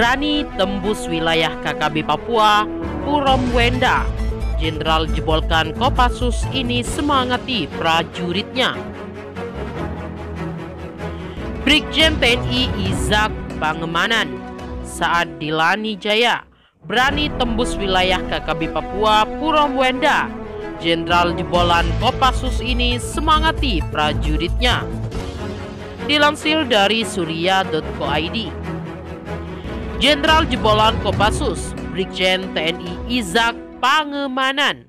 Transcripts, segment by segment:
berani tembus wilayah KKB Papua, Puromwenda. Jenderal jebolkan Kopassus ini semangati prajuritnya. Brigjen TNI Izak Pangemanan saat di Lani Jaya berani tembus wilayah KKB Papua, Puromwenda. Jenderal jebolan Kopassus ini semangati prajuritnya. Dilansir dari surya.co.id, Jenderal jebolan Kopassus Brigjen TNI Izak Pangemanan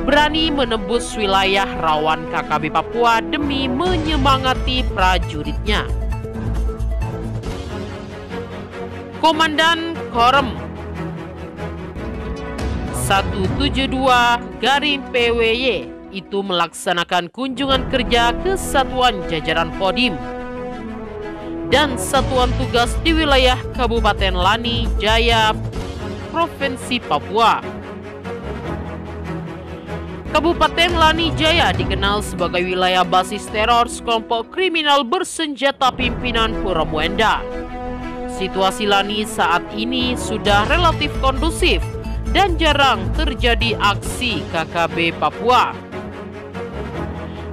berani menembus wilayah rawan KKB Papua demi menyemangati prajuritnya. Komandan Korem 172 Garing PWY itu melaksanakan kunjungan kerja ke satuan jajaran Kodim dan satuan tugas di wilayah Kabupaten Lani Jaya, Provinsi Papua. Kabupaten Lani Jaya dikenal sebagai wilayah basis teror sekelompok kriminal bersenjata pimpinan Puromwenda. Situasi Lani saat ini sudah relatif kondusif dan jarang terjadi aksi KKB Papua.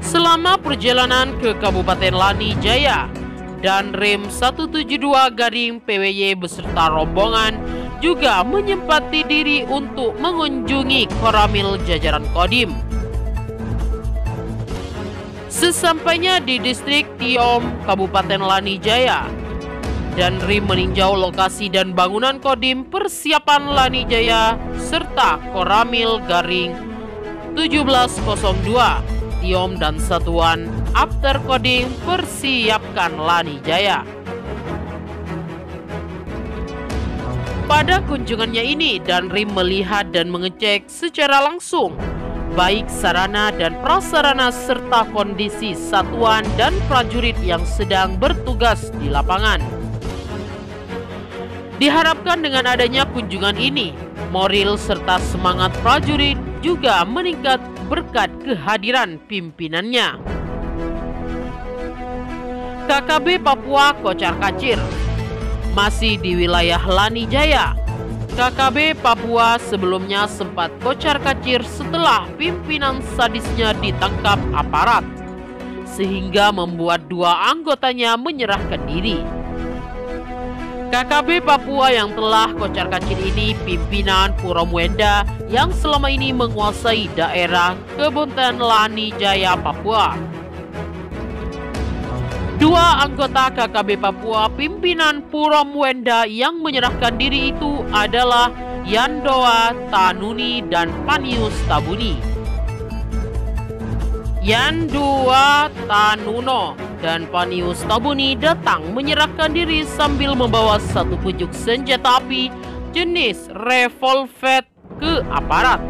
Selama perjalanan ke Kabupaten Lani Jaya, dan Rem 172 Garing PWY beserta rombongan juga menyempati diri untuk mengunjungi Koramil jajaran Kodim. Sesampainya di distrik Tiom, Kabupaten Lani Jaya, dan Rim meninjau lokasi dan bangunan Kodim persiapan Lani Jaya serta Koramil Garing 1702 Tiom dan satuan After Kodim persiapkan Lani Jaya. Pada kunjungannya ini, dan Rim melihat dan mengecek secara langsung baik sarana dan prasarana serta kondisi satuan dan prajurit yang sedang bertugas di lapangan. Diharapkan dengan adanya kunjungan ini, moral serta semangat prajurit juga meningkat berkat kehadiran pimpinannya. KKB Papua kocar-kacir. Masih di wilayah Lani Jaya, KKB Papua sebelumnya sempat kocar-kacir setelah pimpinan sadisnya ditangkap aparat, sehingga membuat dua anggotanya menyerahkan diri. KKB Papua yang telah kocar-kacir ini pimpinan Puromwenda yang selama ini menguasai daerah Kebontan Lani Jaya, Papua. Dua anggota KKB Papua pimpinan Puromwenda yang menyerahkan diri itu adalah Yandoa Tanuni dan Panius Tabuni. Yandoa Tanuno dan Panius Tabuni datang menyerahkan diri sambil membawa satu pucuk senjata api jenis revolver ke aparat.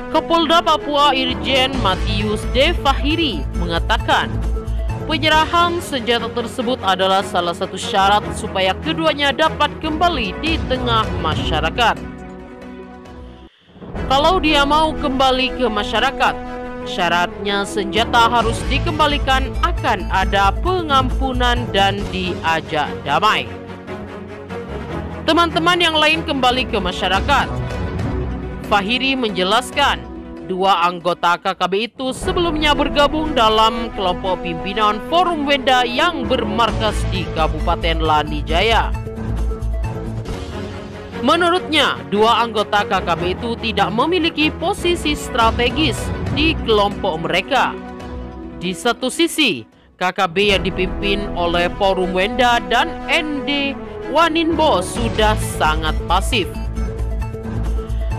Kapolda Papua Irjen Matius D. Fahiri mengatakan penyerahan senjata tersebut adalah salah satu syarat supaya keduanya dapat kembali di tengah masyarakat. Kalau dia mau kembali ke masyarakat, syaratnya senjata harus dikembalikan, akan ada pengampunan dan diajak damai. Teman-teman yang lain kembali ke masyarakat. Fahiri menjelaskan, dua anggota KKB itu sebelumnya bergabung dalam kelompok pimpinan Puromwenda yang bermarkas di Kabupaten Lani Jaya. Menurutnya, dua anggota KKB itu tidak memiliki posisi strategis di kelompok mereka. Di satu sisi, KKB yang dipimpin oleh Puromwenda dan ND Waninbo sudah sangat pasif.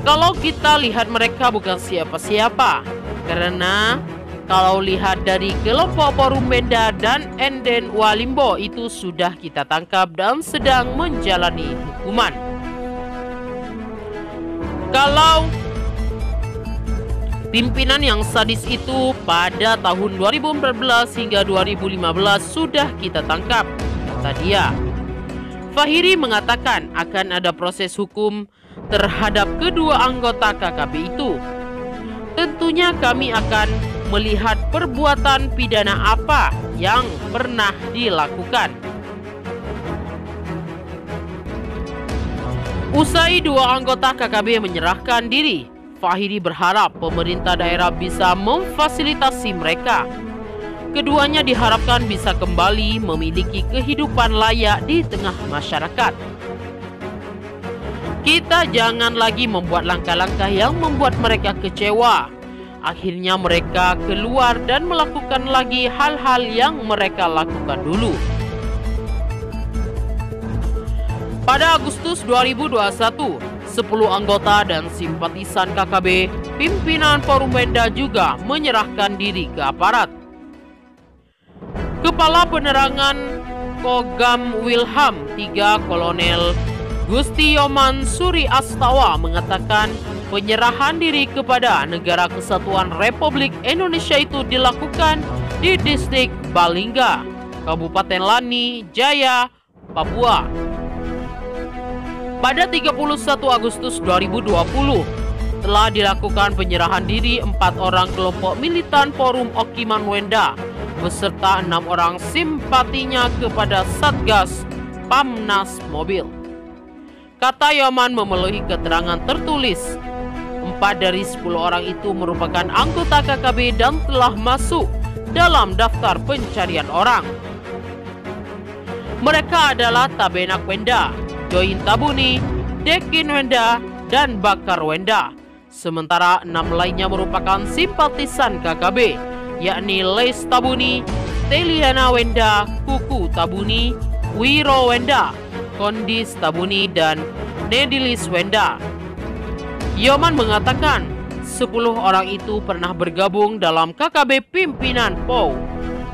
Kalau kita lihat mereka bukan siapa-siapa, karena kalau lihat dari kelompok Puromwenda dan Enden Walimbo itu sudah kita tangkap dan sedang menjalani hukuman. Kalau pimpinan yang sadis itu pada tahun 2014 hingga 2015 sudah kita tangkap, kata dia. Fahiri mengatakan akan ada proses hukum terhadap kedua anggota KKB itu. Tentunya kami akan melihat perbuatan pidana apa yang pernah dilakukan. Usai dua anggota KKB menyerahkan diri, Fahiri berharap pemerintah daerah bisa memfasilitasi mereka. Keduanya diharapkan bisa kembali memiliki kehidupan layak di tengah masyarakat. Kita jangan lagi membuat langkah-langkah yang membuat mereka kecewa. Akhirnya mereka keluar dan melakukan lagi hal-hal yang mereka lakukan dulu. Pada Agustus 2021, 10 anggota dan simpatisan KKB, pimpinan Forum Wenda juga menyerahkan diri ke aparat. Kepala Penerangan Kogam Wilham III Kolonel Gusti Yoman Suri Astawa mengatakan penyerahan diri kepada Negara Kesatuan Republik Indonesia itu dilakukan di distrik Balingga, Kabupaten Lani Jaya, Papua. Pada 31 Agustus 2020, telah dilakukan penyerahan diri 4 orang kelompok militan Forum Okiman Wenda beserta 6 orang simpatinya kepada Satgas Pamnas Mobil. Kata Yoman memenuhi keterangan tertulis, 4 dari 10 orang itu merupakan anggota KKB dan telah masuk dalam daftar pencarian orang. Mereka adalah Tabenak Wenda, Join Tabuni, Dekin Wenda, dan Bakar Wenda. Sementara 6 lainnya merupakan simpatisan KKB, yakni Les Tabuni, Teliana Wenda, Kuku Tabuni, Wiro Wenda, Kondis Tabuni, dan Nedilis Wenda. Yoman mengatakan 10 orang itu pernah bergabung dalam KKB pimpinan POW.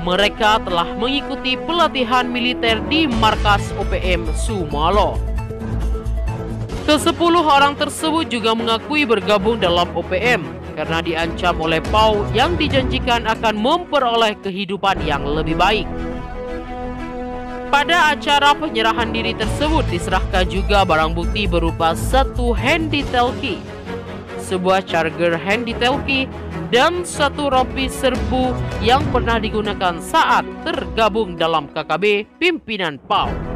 Mereka telah mengikuti pelatihan militer di markas OPM Sumalo. Ke-10 orang tersebut juga mengakui bergabung dalam OPM karena diancam oleh POW yang dijanjikan akan memperoleh kehidupan yang lebih baik. Pada acara penyerahan diri tersebut diserahkan juga barang bukti berupa 1 handy telki, sebuah charger handy telki, dan 1 rompi serbu yang pernah digunakan saat tergabung dalam KKB pimpinan POW.